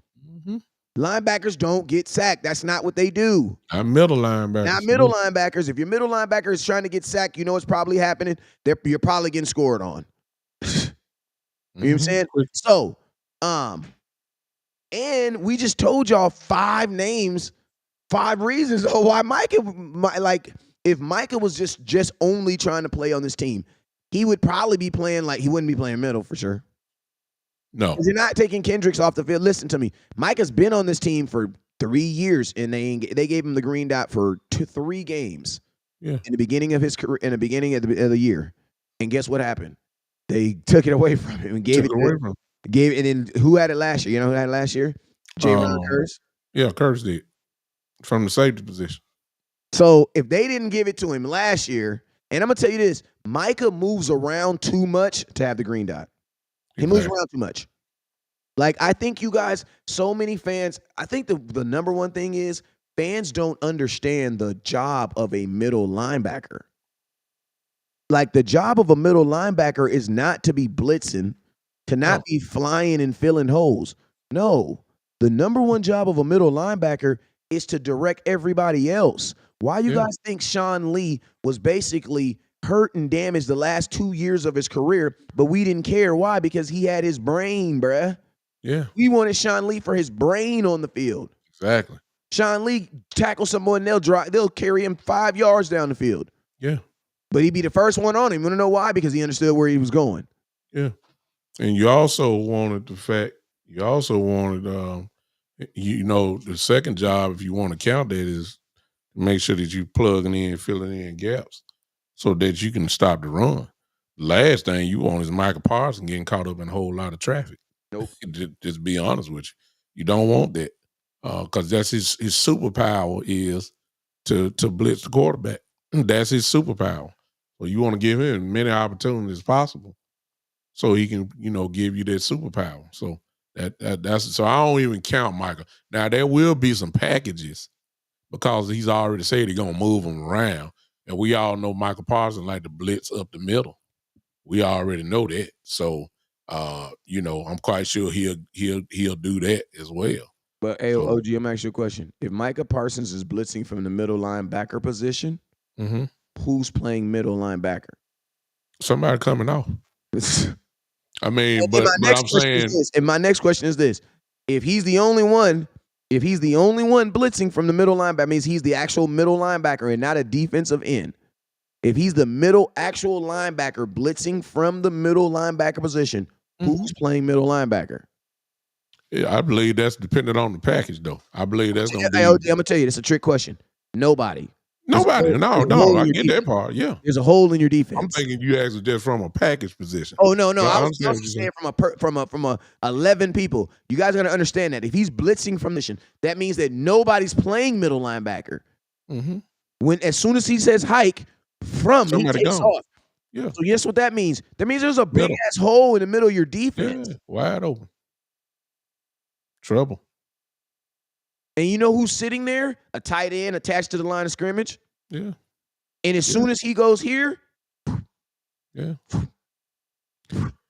Linebackers don't get sacked. That's not what they do. Not middle linebackers. Not middle linebackers. If your middle linebacker is trying to get sacked, you know what's probably happening? You're probably getting scored on. You know what I'm saying? So, and we just told y'all 5 names, 5 reasons why if Micah was just only trying to play on this team, he would probably be playing he wouldn't be playing middle for sure. No. You're not taking Kendricks off the field. Listen to me. Micah's been on this team for 3 years, and they gave him the green dot for 3 games. Yeah. In the beginning of his career, in the beginning of the year. And guess what happened? They took it away from him and gave it away from him. And then who had it last year? You know who had it last year? J-Ron Curse. Yeah, Curse did. From the safety position. So if they didn't give it to him last year, and I'm going to tell you this, Micah moves around too much to have the green dot. He moves around too much. I think you guys, so many fans, I think the number one thing is fans don't understand the job of a middle linebacker. The job of a middle linebacker is not to be blitzing, to not be flying and filling holes. No, the number one job of a middle linebacker is to direct everybody else. Why you guys think Sean Lee was basically hurt and damaged the last 2 years of his career, but we didn't care? Why? Because he had his brain, bruh. Yeah. We wanted Sean Lee for his brain on the field. Exactly. Sean Lee tackle someone, they'll carry him 5 yards down the field. Yeah. But he'd be the first one on him. You want to know why? Because he understood where he was going. Yeah. And you also wanted the second job, if you want to count that, is make sure that you plugging in, filling in gaps so that you can stop the run. The last thing you want is Michael Parsons getting caught up in a whole lot of traffic. Nope. Just be honest with you. You don't want that because that's his superpower is to blitz the quarterback. That's his superpower. So you want to give him as many opportunities as possible so he can, give you that superpower. So that's so I don't even count Michael. Now there will be some packages because he's already said he's gonna move them around, and we all know Michael Parsons like to blitz up the middle. We already know that. So I'm quite sure he'll do that as well. But hey, OG, I'm asking you a question. If Micah Parsons is blitzing from the middle linebacker position, who's playing middle linebacker? Somebody coming off. I mean, but I'm saying, and my next question is this: if he's the only one blitzing from the middle linebacker, means he's the actual middle linebacker and not a defensive end. If he's the actual linebacker blitzing from the middle linebacker position, who's playing middle linebacker? Yeah, I believe that's dependent on the package, though. I believe that's going to be. Hey, OG, I'm gonna tell you, it's a trick question. Nobody. No, I get that part. Yeah, there's a hole in your defense. I'm thinking you actually just from a package position. Oh no, I was saying from 11 people. You guys got to understand that if he's blitzing from mission, that means that nobody's playing middle linebacker. As soon as he says hike, he takes off. Yeah. So guess what that means? That means there's a big Middle. ass hole in the middle of your defense. Yeah. Wide open. Trouble. And you know who's sitting there? A tight end attached to the line of scrimmage. Yeah. And as soon as he goes here, Yeah.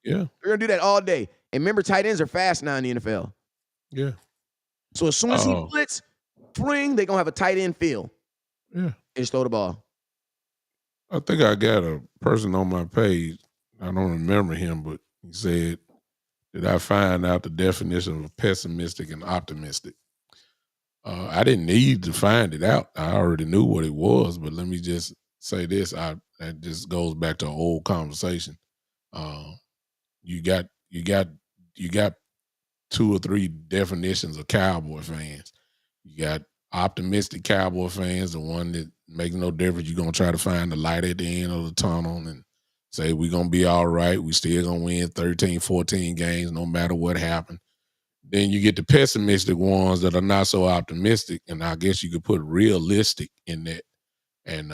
Yeah. they're gonna do that all day. And remember, tight ends are fast now in the NFL. Yeah. So as soon as he blitz, fling, they're gonna have a tight end feel. Yeah. And just throw the ball. I think I got a person on my page. I don't remember him, but he said, "Did I find out the definition of pessimistic and optimistic?" I didn't need to find it out. I already knew what it was, but let me just say this: that just goes back to an old conversation. You got you got 2 or 3 definitions of Cowboy fans. You got optimistic Cowboy fans, the one that makes no difference. You're gonna try to find the light at the end of the tunnel and say we're gonna be all right. We still gonna win 13, 14 games no matter what happened. Then you get the pessimistic ones that are not so optimistic, and I guess you could put realistic in that. And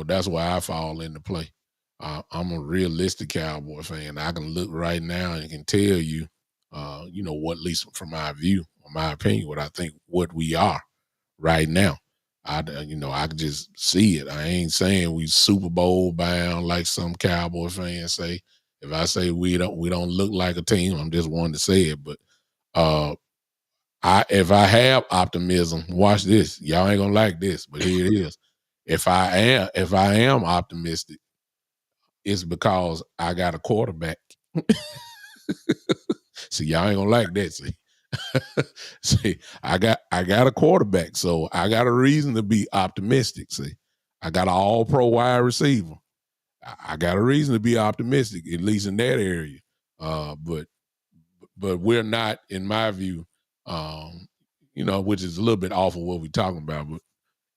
that's why I fall into play. I'm a realistic Cowboy fan. I can look right now and can tell you, what, at least from my view, or my opinion, what I think what we are right now. I can just see it. I ain't saying we Super Bowl bound like some Cowboy fans say. If I say we don't look like a team, I'm just one to say it. But if I have optimism, watch this. Y'all ain't gonna like this, but here it is. If I am optimistic, it's because I got a quarterback. See, y'all ain't gonna like that. See, I got a quarterback, so I got a reason to be optimistic. See, I got an all-pro wide receiver. I got a reason to be optimistic, at least in that area. But we're not, in my view, which is a little bit off of what we're talking about. But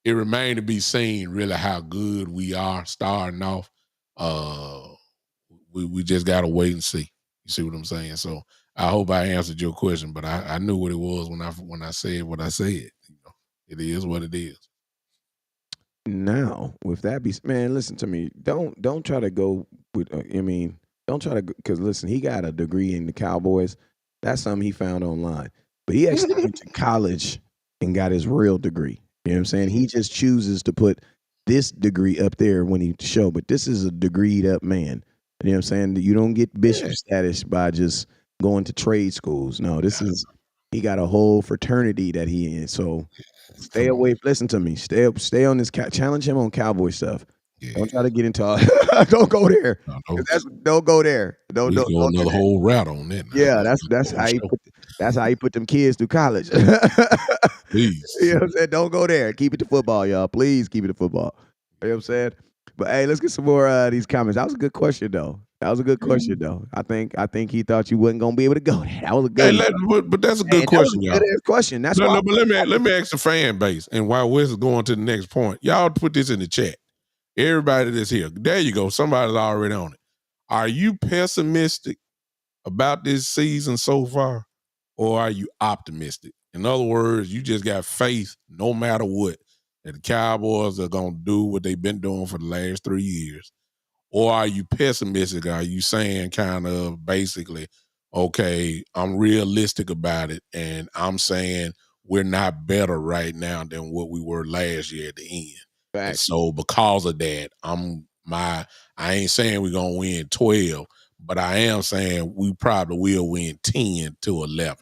it remained to be seen, really, how good we are starting off. We just got to wait and see. You see what I'm saying? So I hope I answered your question, but I knew what it was when I said what I said. It is what it is. Now, with that man, listen to me. Don't try to go with. Don't try to, because listen, he got a degree in the Cowboys. That's something he found online, but he actually went to college and got his real degree. You know what I'm saying? He just chooses to put this degree up there when he show, but this is a degreed up man. You know what I'm saying? You don't get bishop status by just going to trade schools. No, he got a whole fraternity that he in. So stay away. Listen to me. Stay on this. Challenge him on Cowboy stuff. Yeah. Don't try to get into. Don't go there. Don't go there. Don't go another whole route on that. Yeah, that's how he put them kids through college. Please. You know what I'm saying? Don't go there. Keep it to football, y'all. Please keep it to football. You know what I'm saying? But hey, let's get some more of these comments. That was a good question, though. I think he thought you wasn't gonna be able to go there. That was a good. But that's a good question, y'all. Good question. That's why. But let me ask the fan base, and while Wes is going to the next point, y'all put this in the chat. Everybody that's here, there you go. Somebody's already on it. Are you pessimistic about this season so far, or are you optimistic? In other words, you just got faith, no matter what, that the Cowboys are gonna do what they've been doing for the last 3 years. Or are you pessimistic? Are you saying kind of basically, okay, I'm realistic about it, and I'm saying we're not better right now than what we were last year at the end. Right. And so because of that, I ain't saying we're gonna win 12, but I am saying we probably will win 10 to 11.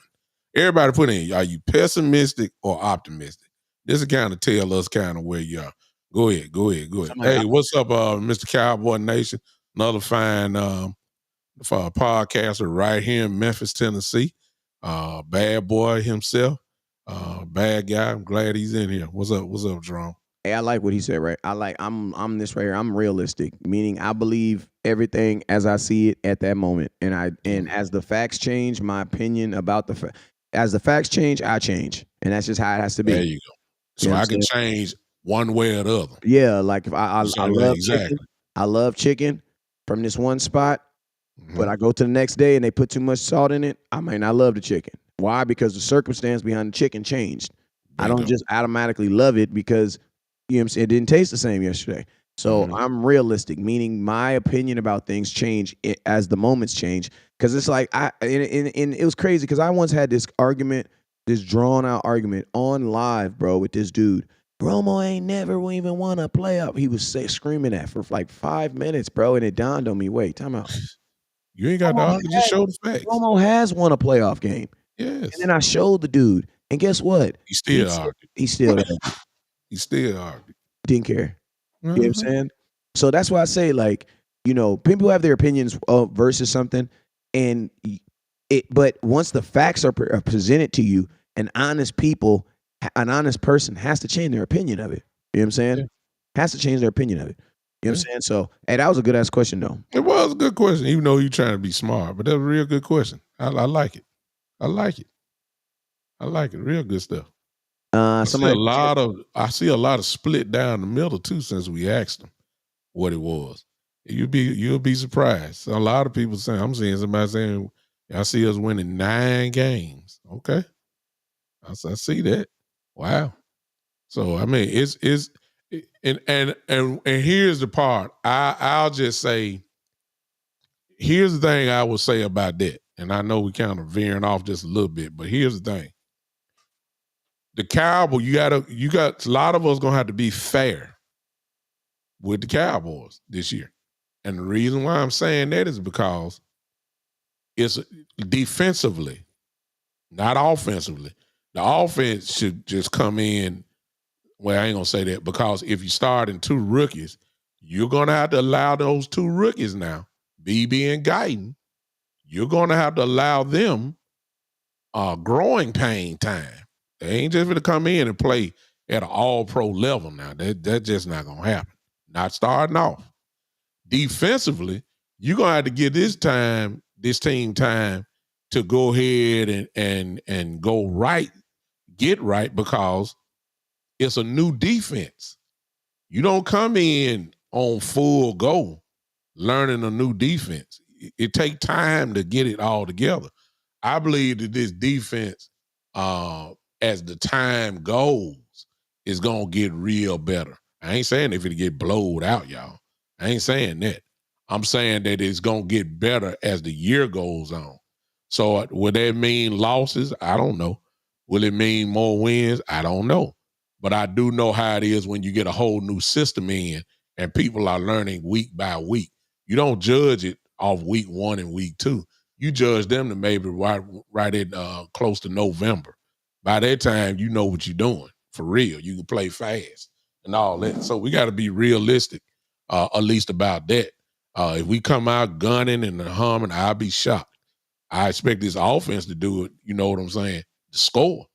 Everybody put in, are you pessimistic or optimistic? This will kind of tell us kind of where you are. Go ahead. Hey, what's up, Mr. Cowboy Nation? Another fine podcaster right here in Memphis, Tennessee. Bad boy himself. Bad guy. I'm glad he's in here. What's up, Jerome? Hey, I like what he said, right? I'm this right here. I'm realistic, meaning I believe everything as I see it at that moment. And as the facts change, my opinion about as the facts change, I change. And that's just how it has to be. There you go. So I can change one way or the other. Yeah, like if I love chicken. I love chicken from this one spot, but I go to the next day and they put too much salt in it, I might not love the chicken. Why? Because the circumstance behind the chicken changed. I don't just automatically love it because, you know what I'm saying, it didn't taste the same yesterday. So I'm realistic, meaning my opinion about things change as the moments change. Because it's like and it was crazy because I once had this argument, this drawn out argument on live, bro, with this dude. Romo ain't never even won a playoff. He was screaming that for like 5 minutes, bro, and it dawned on me. Wait, time out. You ain't got to argue. Just show the facts. Romo has won a playoff game. Yes. And then I showed the dude, and guess what? He still argued. He still He still argued. didn't care. You know what I'm saying? So that's why I say, like, you know, people have their opinions versus something, and but once the facts are presented to you, an honest person has to change their opinion of it. You know what I'm saying? Yeah. Has to change their opinion of it. You know what I'm saying? So, hey, that was a good ass question, though. It was a good question, even though you're trying to be smart, but that was a real good question. I like it. I like it. I like it. Real good stuff. I see a lot of split down the middle too since we asked them what it was. You'll be surprised. A lot of people saying, I'm seeing somebody saying, I see us winning 9 games. Okay. I see that. Wow. So I mean and here's the part. I'll just say, here's the thing I would say about that. And I know we kind of veering off just a little bit, but here's the thing. The Cowboys, you got a lot of us gonna have to be fair with the Cowboys this year. And the reason why I'm saying that is because it's defensively, not offensively. The offense should just come in. Well, I ain't gonna say that, because if you start in 2 rookies, you're gonna have to allow those 2 rookies now, BB and Guyton, you're gonna have to allow them growing pain time. They ain't just gonna come in and play at an all-pro level now. That's just not gonna happen. Not starting off. Defensively, you're gonna have to give this team time to go ahead and go right, get right, because it's a new defense. You don't come in on full go learning a new defense. It takes time to get it all together. I believe that this defense, as the time goes, is going to get real better. I ain't saying if it get blowed out, y'all. I ain't saying that. I'm saying that it's going to get better as the year goes on. So will that mean losses? I don't know. Will it mean more wins? I don't know. But I do know how it is when you get a whole new system in and people are learning week by week. You don't judge it off week 1 and week 2. You judge them to maybe right at close to November. By that time, you know what you're doing for real. You can play fast and all that. So we got to be realistic, at least about that. If we come out gunning and humming, I'll be shocked. I expect this offense to do it. You know what I'm saying? To score.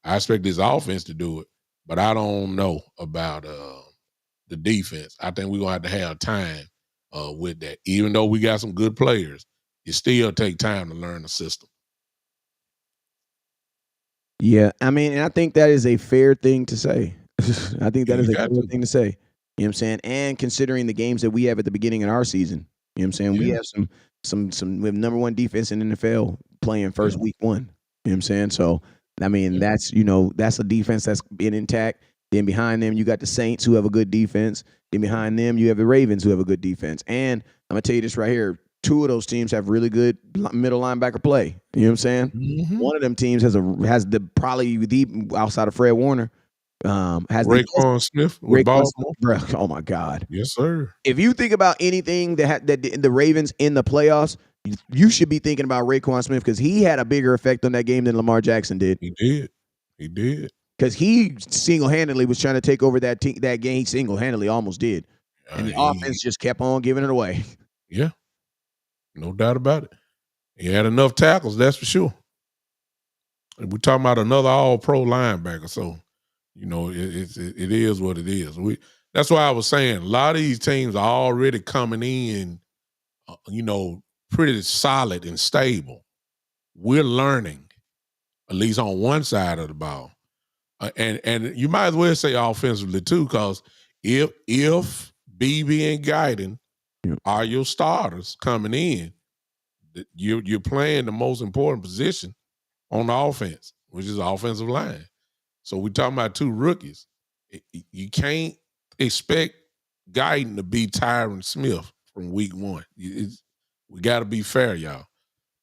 I expect this offense to do it, but I don't know about the defense. I think we're going to have time with that. Even though we got some good players, it still take time to learn the system. Yeah, I mean, and I think that is a fair thing to say. I think that is a fair thing to say. You know what I'm saying? And considering the games that we have at the beginning of our season, you know what I'm saying? We have we have number 1 defense in the NFL playing first week 1. You know what I'm saying? So, I mean, that's a defense that's been intact. Then behind them, you got the Saints, who have a good defense. Then behind them, you have the Ravens, who have a good defense. And I'm going to tell you this right here. 2 of those teams have really good middle linebacker play. You know what I'm saying? Mm-hmm. One of them teams has probably the outside of Fred Warner, has Raekwon Smith with Baltimore. Oh my God! Yes, sir. If you think about anything that the Ravens in the playoffs, you should be thinking about Raekwon Smith, because he had a bigger effect on that game than Lamar Jackson did. He did. Because he single-handedly was trying to take over that game. He single-handedly almost did, and the offense just kept on giving it away. Yeah. No doubt about it. He had enough tackles, that's for sure. We're talking about another all-pro linebacker, so it is what it is. That's why I was saying a lot of these teams are already coming in, pretty solid and stable. We're learning, at least on one side of the ball, and you might as well say offensively too, because if BB and Guyton are your starters coming in, you're playing the most important position on the offense, which is the offensive line. So we're talking about 2 rookies. You can't expect Guyton to be Tyron Smith from week 1. We got to be fair, y'all.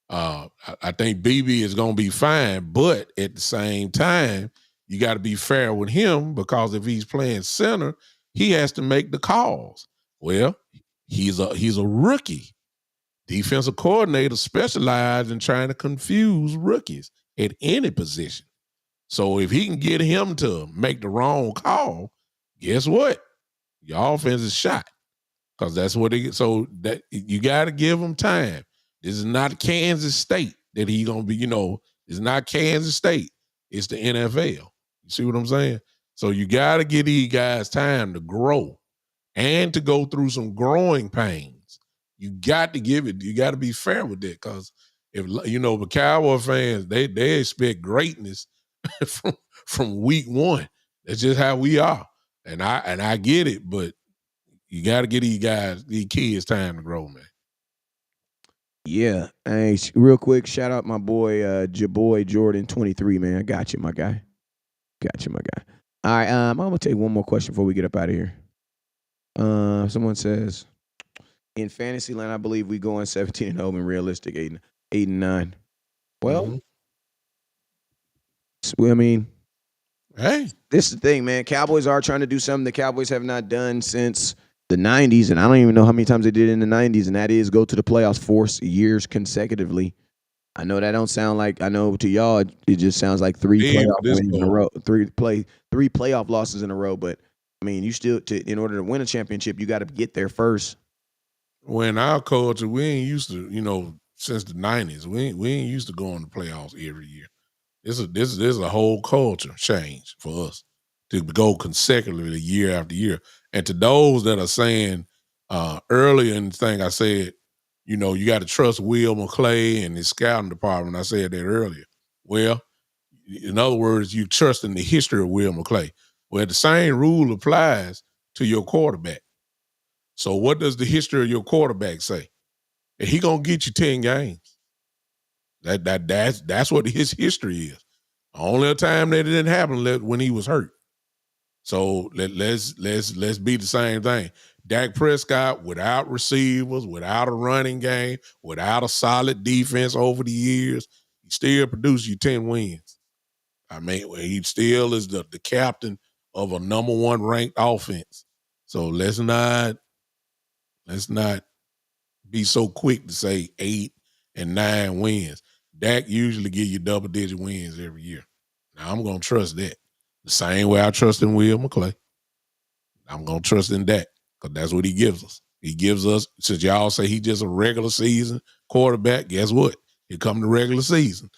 I think BB is going to be fine, but at the same time, you got to be fair with him because if he's playing center, he has to make the calls. Well, he's a rookie. Defensive coordinator specialized in trying to confuse rookies at any position. So if he can get him to make the wrong call, guess what? Your offense is shot because that's what it. So that you got to give him time. This is not Kansas State that he's gonna be. It's not Kansas State. It's the NFL. You see what I'm saying? So you got to give these guys time to grow and to go through some growing pains. You got to give it. You got to be fair with that because if the Cowboy fans they expect greatness from week 1. That's just how we are, and I get it, but you got to give these kids time to grow, man. Yeah. Hey, real quick, shout out my boy, Jaboy Jordan 23, man. I got you, my guy. Got you, my guy. All right, I'm gonna take one more question before we get up out of here. Someone says, in fantasy land, I believe we go on 17-0 and realistic 8-9. Well, I mean, hey, this is the thing, man. Cowboys are trying to do something the Cowboys have not done since the 90s, and I don't even know how many times they did it in the 90s, and that is go to the playoffs 4 years consecutively. I know that don't sound like, I know to y'all it just sounds like 3 playoff wins in a row, 3 playoff losses in a row, but I mean, you still in order to win a championship, you got to get there first. When our culture, we ain't used to, since the 90s, we ain't used to going to playoffs every year. This is a whole culture change for us to go consecutively year after year. And to those that are saying earlier in the thing I said, you got to trust Will McClay and his scouting department. I said that earlier. Well, in other words, you trust in the history of Will McClay. Well, the same rule applies to your quarterback. So what does the history of your quarterback say? And he gonna get you 10 games. That's what his history is. Only a time that it didn't happen when he was hurt. So let's be the same thing. Dak Prescott, without receivers, without a running game, without a solid defense over the years, he still produced you 10 wins. I mean, he still is the captain of a number 1 ranked offense. So let's not be so quick to say 8 and 9 wins. Dak usually give you double-digit wins every year. Now, I'm going to trust that. The same way I trust in Will McClay. I'm going to trust in Dak because that's what he gives us. He gives us, since y'all say he just a regular season quarterback, guess what? Here come the regular season.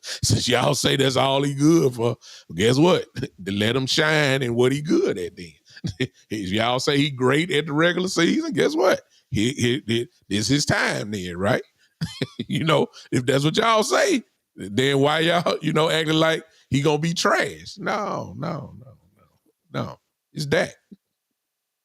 Since y'all say that's all he good for, guess what? Let him shine in what he good at then. Y'all say he great at the regular season, guess what? This is his time then, right? If that's what y'all say, then why y'all, acting like he gonna be trash? No. It's that.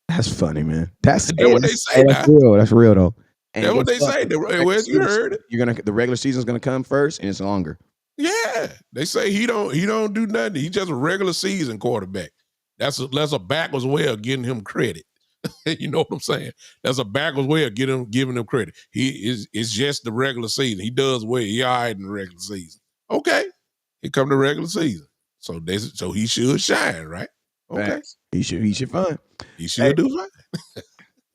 That's funny, man. That's what they say. That's real. That's real though. And that's what they say. You heard it. The regular season's gonna come first, and it's longer. Yeah, they say he don't do nothing. He's just a regular season quarterback. That's a backwards way of getting him credit. You know what I'm saying? That's a backwards way of giving him credit. It's just the regular season. He does well. He all right in the regular season. Okay, here come the regular season. So he should shine, right? Okay, Thanks. He should fine. He should do fine.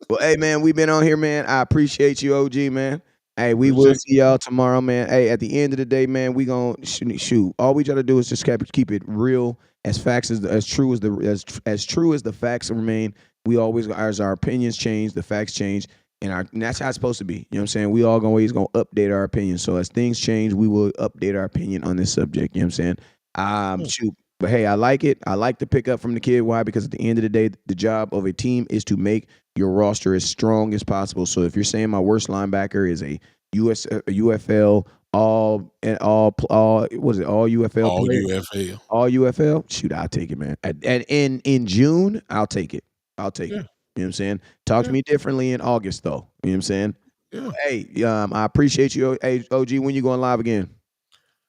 Well, hey man, we've been on here, man. I appreciate you, OG, man. Hey, we will see y'all tomorrow, man. Hey, at the end of the day, man, we gonna shoot. All we try to do is just keep it real, as true as the facts remain. We always, as our opinions change, the facts change, and that's how it's supposed to be. You know what I'm saying? We always gonna update our opinion. So as things change, we will update our opinion on this subject. You know what I'm saying? Shoot. But hey, I like it. I like the pickup from the kid. Why? Because at the end of the day, the job of a team is to make your roster as strong as possible. So if you're saying my worst linebacker is a UFL all UFL player? All UFL, shoot, I'll take it, man. And in June, I'll take it. I'll take it. You know what I'm saying? Talk to me differently in August, though. You know what I'm saying? Yeah. Hey, I appreciate you. Hey, OG, when you going live again?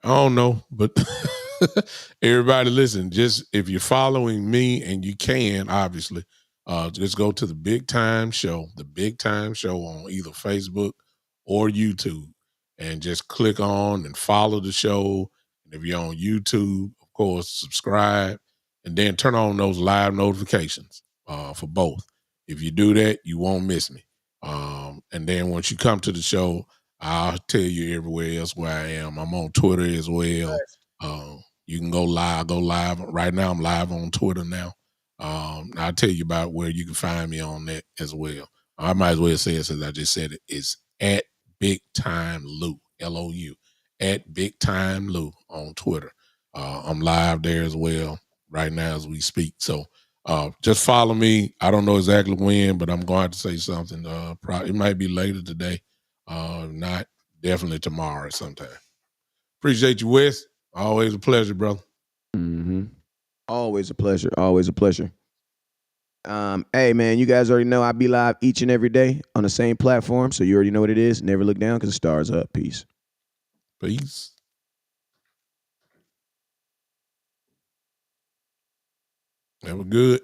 I don't know, but everybody listen, just if you're following me, and you can, obviously, Just go to the Big Time Show on either Facebook or YouTube, and just click on and follow the show. And if you're on YouTube, of course, subscribe, and then turn on those live notifications for both. If you do that, you won't miss me. And then once you come to the show, I'll tell you everywhere else where I am. I'm on Twitter as well. You can go live. Right now, I'm live on Twitter now. I'll tell you about where you can find me on that as well. I might as well say it since I just said it. It's at Big Time Lou, Lou, at Big Time Lou on Twitter. I'm live there as well right now as we speak. So just follow me. I don't know exactly when, but I'm going to say something. Probably it might be later today. Not definitely tomorrow sometime. Appreciate you, Wes. Always a pleasure, brother. Mm-hmm. Always a pleasure. Always a pleasure. Hey man, you guys already know I be live each and every day on the same platform, so you already know what it is. Never look down because the stars up. Peace. Peace. That was good.